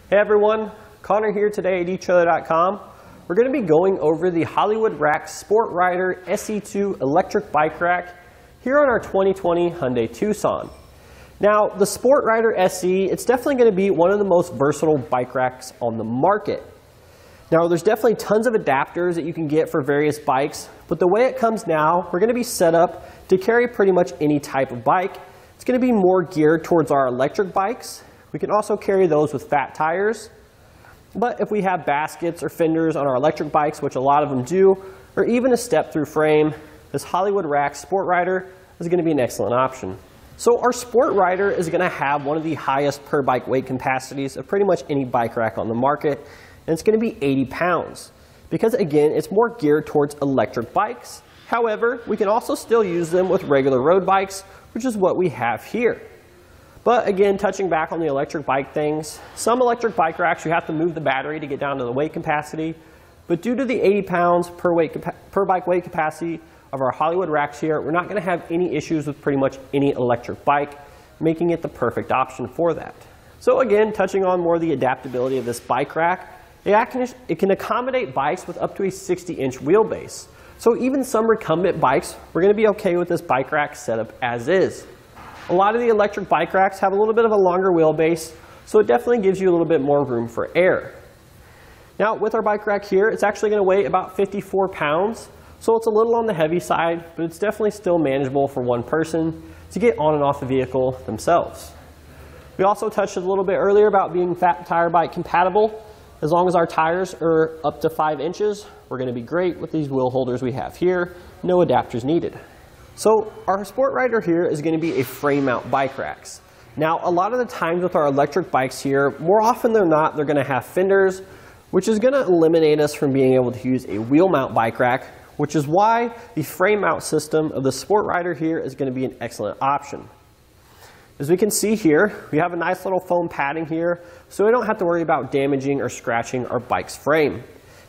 Hey everyone, Connor here today at etrailer.com. We're going to be going over the Hyundai Rack Sport Rider SE2 electric bike rack here on our 2020 Hyundai Tucson. Now the Sport Rider SE, it's definitely going to be one of the most versatile bike racks on the market. Now there's definitely tons of adapters that you can get for various bikes, but the way it comes now, we're going to be set up to carry pretty much any type of bike. It's going to be more geared towards our electric bikes. We can also carry those with fat tires, but if we have baskets or fenders on our electric bikes, which a lot of them do, or even a step-through frame, this Hyundai Rack Sport Rider is going to be an excellent option. So our Sport Rider is going to have one of the highest per bike weight capacities of pretty much any bike rack on the market, and it's going to be 80 pounds. Because again, it's more geared towards electric bikes. However, we can also still use them with regular road bikes, which is what we have here. But again, touching back on the electric bike things, some electric bike racks you have to move the battery to get down to the weight capacity. But due to the 80 pounds per bike weight capacity of our Hyundai racks here, we're not going to have any issues with pretty much any electric bike, making it the perfect option for that. So again, touching on more of the adaptability of this bike rack, it can accommodate bikes with up to a 60-inch wheelbase. So even some recumbent bikes, we're going to be okay with this bike rack setup as is. A lot of the electric bike racks have a little bit of a longer wheelbase, so it definitely gives you a little bit more room for air. Now with our bike rack here, it's actually going to weigh about 54 pounds, so it's a little on the heavy side, but it's definitely still manageable for one person to get on and off the vehicle themselves. We also touched a little bit earlier about being fat tire bike compatible. As long as our tires are up to 5 inches, we're going to be great with these wheel holders we have here. No adapters needed. So our Sport Rider here is going to be a frame mount bike racks. Now a lot of the times with our electric bikes here, more often than not, they're going to have fenders, which is going to eliminate us from being able to use a wheel mount bike rack, which is why the frame mount system of the Sport Rider here is going to be an excellent option. As we can see here, we have a nice little foam padding here, so we don't have to worry about damaging or scratching our bike's frame.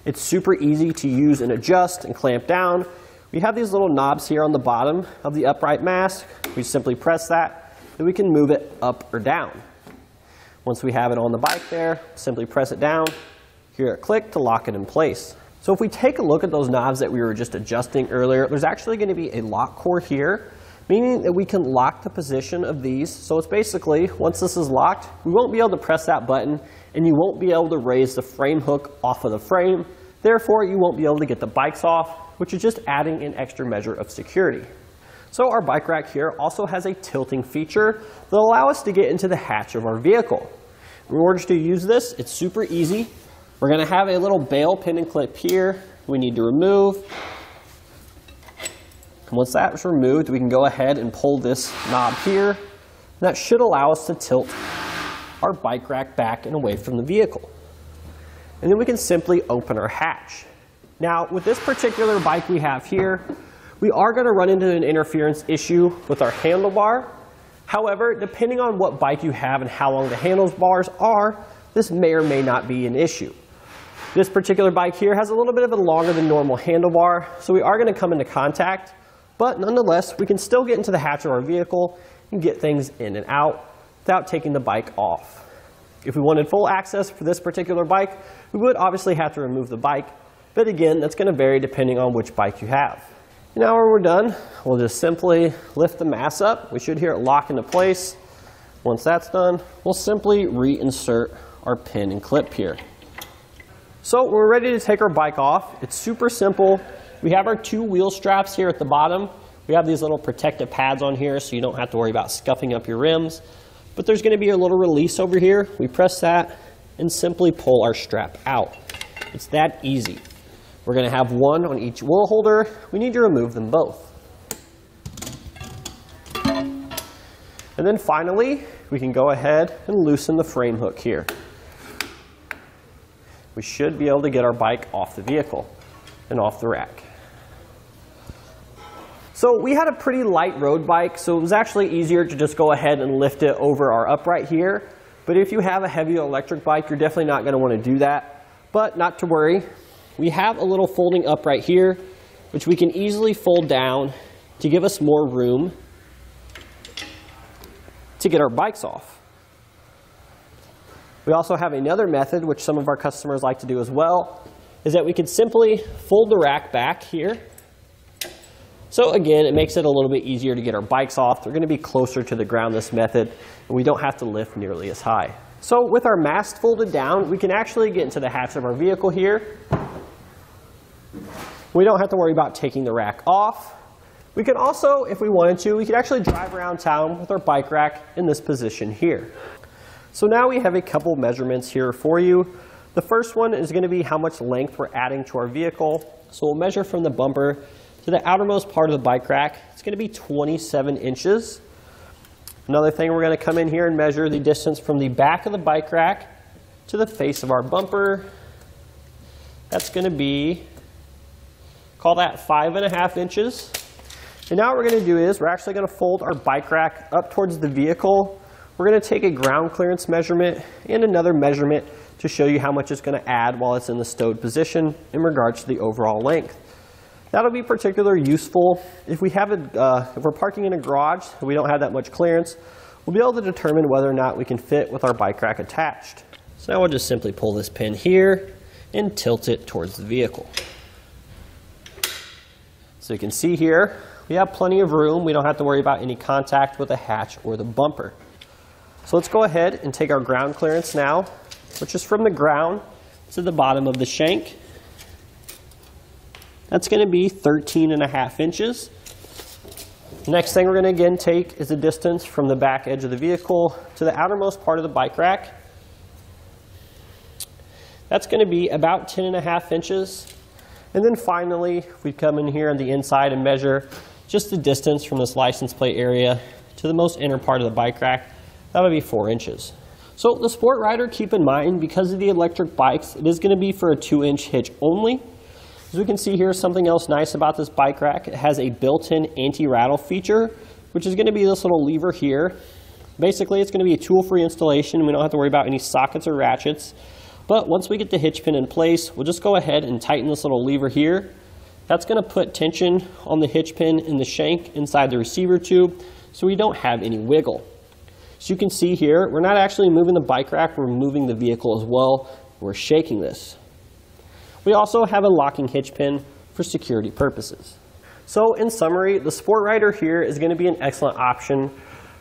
It's super easy to use and adjust and clamp down. We have these little knobs here on the bottom of the upright mast. We simply press that, and we can move it up or down. Once we have it on the bike there, simply press it down, hear it click to lock it in place. So if we take a look at those knobs that we were just adjusting earlier, there's actually going to be a lock cord here, meaning that we can lock the position of these. So it's basically, once this is locked, we won't be able to press that button, and you won't be able to raise the frame hook off of the frame. Therefore, you won't be able to get the bikes off, which is just adding an extra measure of security. So our bike rack here also has a tilting feature that will allow us to get into the hatch of our vehicle. In order to use this, it's super easy. We're going to have a little bail pin and clip here we need to remove. And once that's removed, we can go ahead and pull this knob here. That should allow us to tilt our bike rack back and away from the vehicle. And then we can simply open our hatch. Now, with this particular bike we have here, we are going to run into an interference issue with our handlebar. However, depending on what bike you have and how long the handlebars are, this may or may not be an issue. This particular bike here has a little bit of a longer than normal handlebar, so we are going to come into contact, but nonetheless, we can still get into the hatch of our vehicle and get things in and out without taking the bike off. If we wanted full access for this particular bike, we would obviously have to remove the bike. But again, that's going to vary depending on which bike you have. Now when we're done, we'll just simply lift the mast up. We should hear it lock into place. Once that's done, we'll simply reinsert our pin and clip here. So when we're ready to take our bike off, it's super simple. We have our 2 wheel straps here at the bottom. We have these little protective pads on here so you don't have to worry about scuffing up your rims. But there's going to be a little release over here. We press that and simply pull our strap out. It's that easy. We're going to have one on each wheel holder. We need to remove them both. And then finally, we can go ahead and loosen the frame hook here. We should be able to get our bike off the vehicle and off the rack. So we had a pretty light road bike, so it was actually easier to just go ahead and lift it over our upright here. But if you have a heavy electric bike, you're definitely not going to want to do that. But not to worry. We have a little folding upright here, which we can easily fold down to give us more room to get our bikes off. We also have another method, which some of our customers like to do as well, is that we could simply fold the rack back here. So again, it makes it a little bit easier to get our bikes off. They're going to be closer to the ground this method, and we don't have to lift nearly as high. So with our mast folded down, we can actually get into the hatch of our vehicle here. We don't have to worry about taking the rack off. We can also, if we wanted to, we could actually drive around town with our bike rack in this position here. So now we have a couple measurements here for you. The first one is going to be how much length we're adding to our vehicle. So we'll measure from the bumper to the outermost part of the bike rack. It's going to be 27 inches. Another thing, we're going to come in here and measure the distance from the back of the bike rack to the face of our bumper. That's going to be, call that 5.5 inches. And now what we're going to do is we're actually going to fold our bike rack up towards the vehicle. We're going to take a ground clearance measurement and another measurement to show you how much it's going to add while it's in the stowed position in regards to the overall length. That'll be particularly useful if we have if we're parking in a garage and we don't have that much clearance. We'll be able to determine whether or not we can fit with our bike rack attached. So now we'll just simply pull this pin here and tilt it towards the vehicle. So you can see here, we have plenty of room. We don't have to worry about any contact with the hatch or the bumper. So let's go ahead and take our ground clearance now, which is from the ground to the bottom of the shank. That's going to be 13.5 inches. The next thing we're going to again take is the distance from the back edge of the vehicle to the outermost part of the bike rack. That's going to be about 10.5 inches. And then finally, we come in here on the inside and measure just the distance from this license plate area to the most inner part of the bike rack. That would be 4 inches. So the Sport Rider, keep in mind, because of the electric bikes, it is going to be for a 2-inch hitch only. As we can see here, something else nice about this bike rack, it has a built-in anti-rattle feature, which is going to be this little lever here. Basically, it's going to be a tool-free installation. We don't have to worry about any sockets or ratchets. But once we get the hitch pin in place, we'll just go ahead and tighten this little lever here. That's going to put tension on the hitch pin in the shank inside the receiver tube, so we don't have any wiggle. As you can see here, we're not actually moving the bike rack, we're moving the vehicle as well. We're shaking this. We also have a locking hitch pin for security purposes. So in summary, the Sport Rider here is going to be an excellent option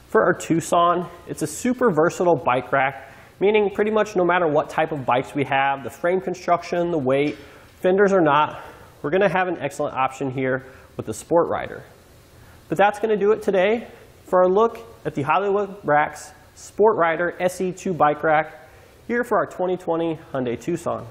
for our Tucson. It's a super versatile bike rack, meaning pretty much no matter what type of bikes we have, the frame construction, the weight, fenders or not, we're going to have an excellent option here with the Sport Rider. But that's going to do it today for our look at the Hyundai Racks Sport Rider SE2 bike rack here for our 2020 Hyundai Tucson.